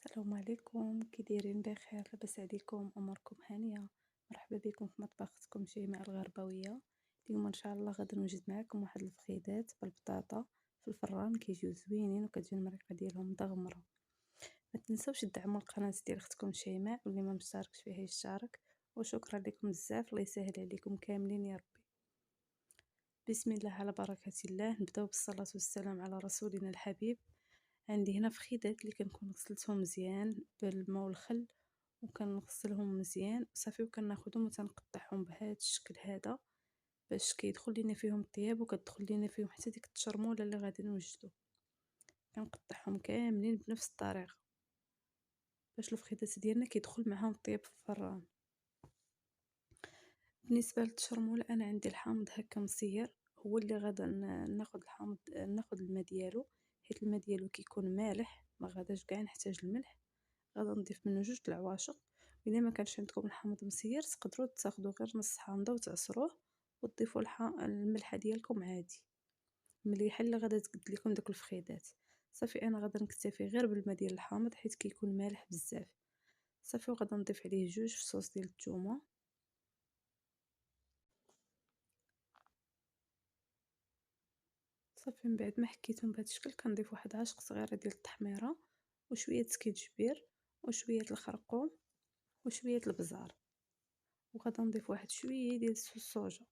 السلام عليكم، كي دايرين؟ بخير؟ لاباس عليكم؟ اموركم هانيه؟ مرحبا بكم في مطبخكم شيماء الغربويه. اليوم ان شاء الله غادي نوجد معكم واحد الفخيدات بالبطاطا في الفران، كيجيو زوينين وكتجي المريقه ديالهم مدغمره. ما تنسوش تدعموا القناه ديال اختكم شيماء، واللي ما مشتركش فيها يشترك. وشكرا لكم بزاف، الله يسهل عليكم كاملين يا ربي. بسم الله على بركه الله، نبداو بالصلاه والسلام على رسولنا الحبيب. عندي هنا فخيدات اللي كنكون غسلتهم مزيان بالماء والخل، وكنغسلهم مزيان صافي، وكناخذهم وتنقطعهم بهذا الشكل هذا باش كيدخل لينا فيهم الطياب وكتدخل لينا فيهم حتى ديك التشرموله اللي غادي نوجدو. كنقطعهم كاملين بنفس الطريقه باش الفخيدات ديالنا كيدخل معاهم الطياب في الفران. بالنسبه للتشرموله انا عندي الحامض هكا مسير، هو اللي غادا ناخذ الحامض، ناخذ الماء ديالو، حيت الماء ديالو كيكون مالح، ما غاداش كاع نحتاج الملح. غادا نضيف منه 2 د العواشق. الا ما كانش عندكم الحامض مسير تقدروا تاخذوا غير نص حامضه وتعصروه وتضيفوا الملحه ديالكم عادي، مليحه اللي غادا تقد لكم داك الفخيدات. صافي انا غادا نكتفي غير بالماء ديال الحامض حيت كيكون مالح بزاف. صافي وغادا نضيف عليه 2 فصوص ديال الثومه. صافي من بعد ما حكيتهم بهذا الشكل كنضيف واحد 10 صغيره ديال التحميره وشويه سكينجبير وشويه الخرقوم وشويه البزار، وغادا نضيف واحد شويه ديال الصوص الصوجا.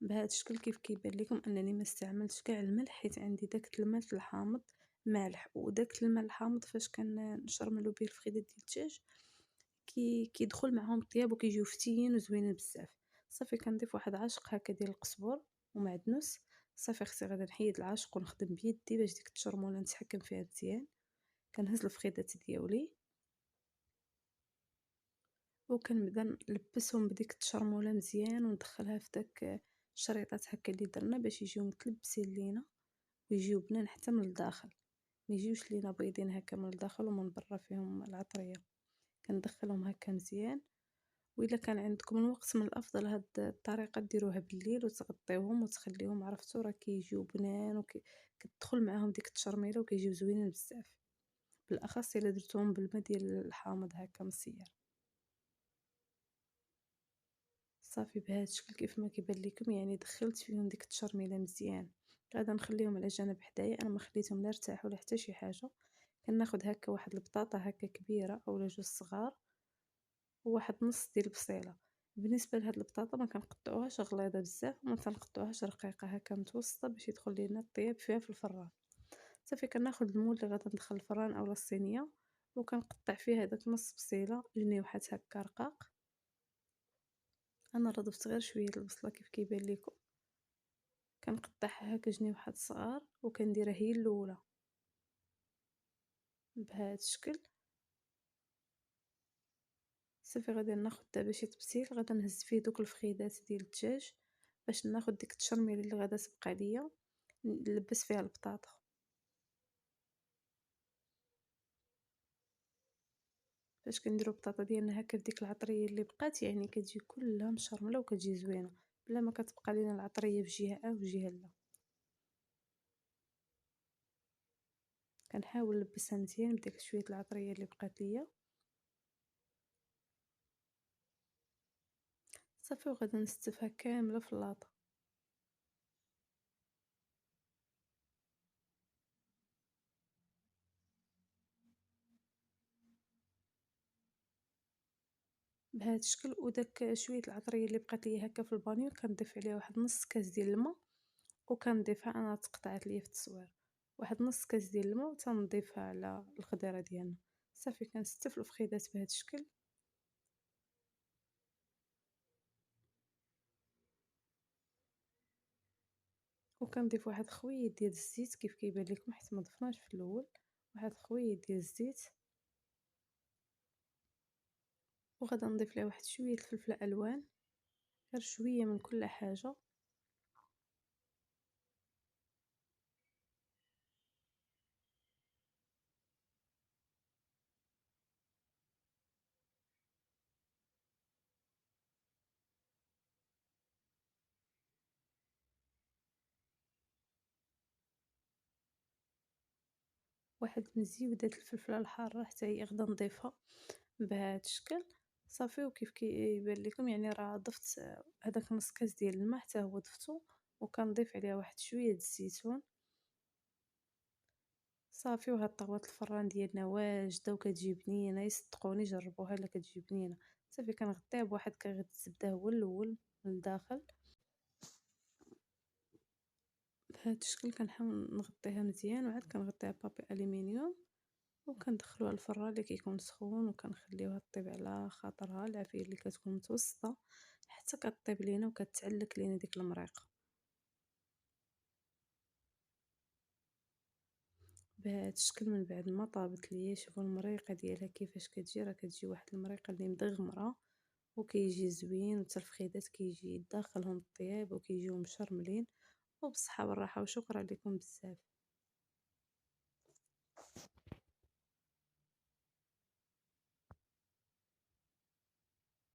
بهذا الشكل كيف كيبان لكم انني ما استعملتش كاع الملح، حيت عندي داك الماء الحامض مالح، وداك الماء الحامض فاش كنشرملو به الفخيدات ديال الدجاج كيدخل معاهم الطياب وكيجيو فتيين وزوينين بزاف. صافي كنضيف واحد عاشق هكا ديال القزبر ومعدنوس. صافي اختي غادا نحيد العاشق ونخدم بيدي باش ديك التشرموله نتحكم فيها مزيان. كنهز الفخيدات ديالي وكنبدا نلبسهم بديك التشرموله مزيان وندخلها في داك الشريطات هكا اللي درنا باش يجيو متلبسين لينا ويجيو بنان حتى من الداخل، ما يجيوش لينا بيضين هكا من الداخل ومن برا فيهم العطريه. كندخلهم هكا مزيان. وإلا كان عندكم الوقت من الافضل هاد الطريقه ديروها بالليل وتغطيوهم وتخليهم، عرفتوا راه كيجيو بنان كتدخل معاهم ديك التشرميله وكيجيو زوينين بزاف، بالاخص الا درتوهم بالماء ديال الحامض هكا مسير. صافي بهذا الشكل كيف ما كيبان لكم، يعني دخلت فيهم ديك التشرميله مزيان. غادا نخليهم على جنب حدايا، انا ما خليتهم لا ارتاحوا ولا حتى شي حاجه. كناخذ هكا واحد البطاطا هكا كبيره اولا 2 صغار وواحد نص ديال البصيله. بالنسبه لهاد البطاطا ما كنقطعوهاش غليظه بزاف وما تنقطعوهاش رقيقه، هكا متوسطه باش يدخل لينا الطياب فيها في الفران. صافي كناخذ المول اللي غادا ندخل الفران اولا الصينيه وكنقطع فيها داك نص بصيله جنيوحات هكا رقاق. انا راه ضفت غير شويه البصله كيف كيبان لكم، كنقطعها هكا جنيوحات صغار وكنديرها هي الاولى بهذا الشكل. صافي غادي ناخذ دابا شي طبسيل غادا نهز فيه دوك الفخيدات ديال الدجاج باش ناخذ ديك التشرميله اللي غادا تبقى ليا نلبس فيها البطاطا. فاش كنديرو البطاطا ديالنا هكا بديك العطريه اللي بقات، يعني كتجي كلها مشرمله وكتجي زوينه بلا ما كتبقى لينا العطريه في جهه او في جهه لا. كنحاول نلبسها مزيان بديك شويه العطريه اللي بقات ليا. صافي وغادا نستفها كامله في اللاطه. بهذا الشكل، وداك شويه العطريه اللي بقات لي هكا في البانيو كنضيف عليها واحد نص كاس ديال الماء، وكنضيفها انا تقطعت لي في التصوير واحد نص كاس ديال الماء وتنضيفها على الخضيره ديالنا. صافي كنستف الفخيدات بهذا الشكل. وكنضيف واحد خويد ديال الزيت كيف كيبان لكم حيت ما ضفناش في الاول، واحد خويد ديال الزيت. وغادا نضيف ليه واحد شويه الفلفله الوان، غير شويه من كل حاجه. واحد مزيودة د الفلفلة الحارة حتى هي غدا نضيفها بهاد الشكل. صافي وكيف كيبان لكم يعني راه ضفت هداك نص كاس ديال الماء حتى هو ضفتو، وكنضيف عليها واحد شوية د الزيتون. صافي وهاد طاوات الفران ديالنا واجدة وكتجي بنينة، صدقوني جربوها إلا كتجي بنينة. صافي كنغطيها بواحد كيغيط الزبدة هو الأول من الداخل بهاد الشكل. كنحاول نغطيها مزيان وعاد كنغطيها ببابي ألومنيوم وكندخلوها الفران اللي كيكون سخون، وكنخليوها طيب على خاطرها العافية اللي كتكون متوسطة حتى كطيب لينا وكتعلك لينا ديك المريقة بهاد الشكل. من بعد ما طابت ليا شوفوا المريقة ديالها كيفاش كتجي، راه كتجي واحد المريقة اللي مدغمرة وكيجي زوين، وتا الفخيدات كيجي داخلهم الطياب وكيجيو مشرملين. وبالصحة والراحة وشكرا لكم بزاف.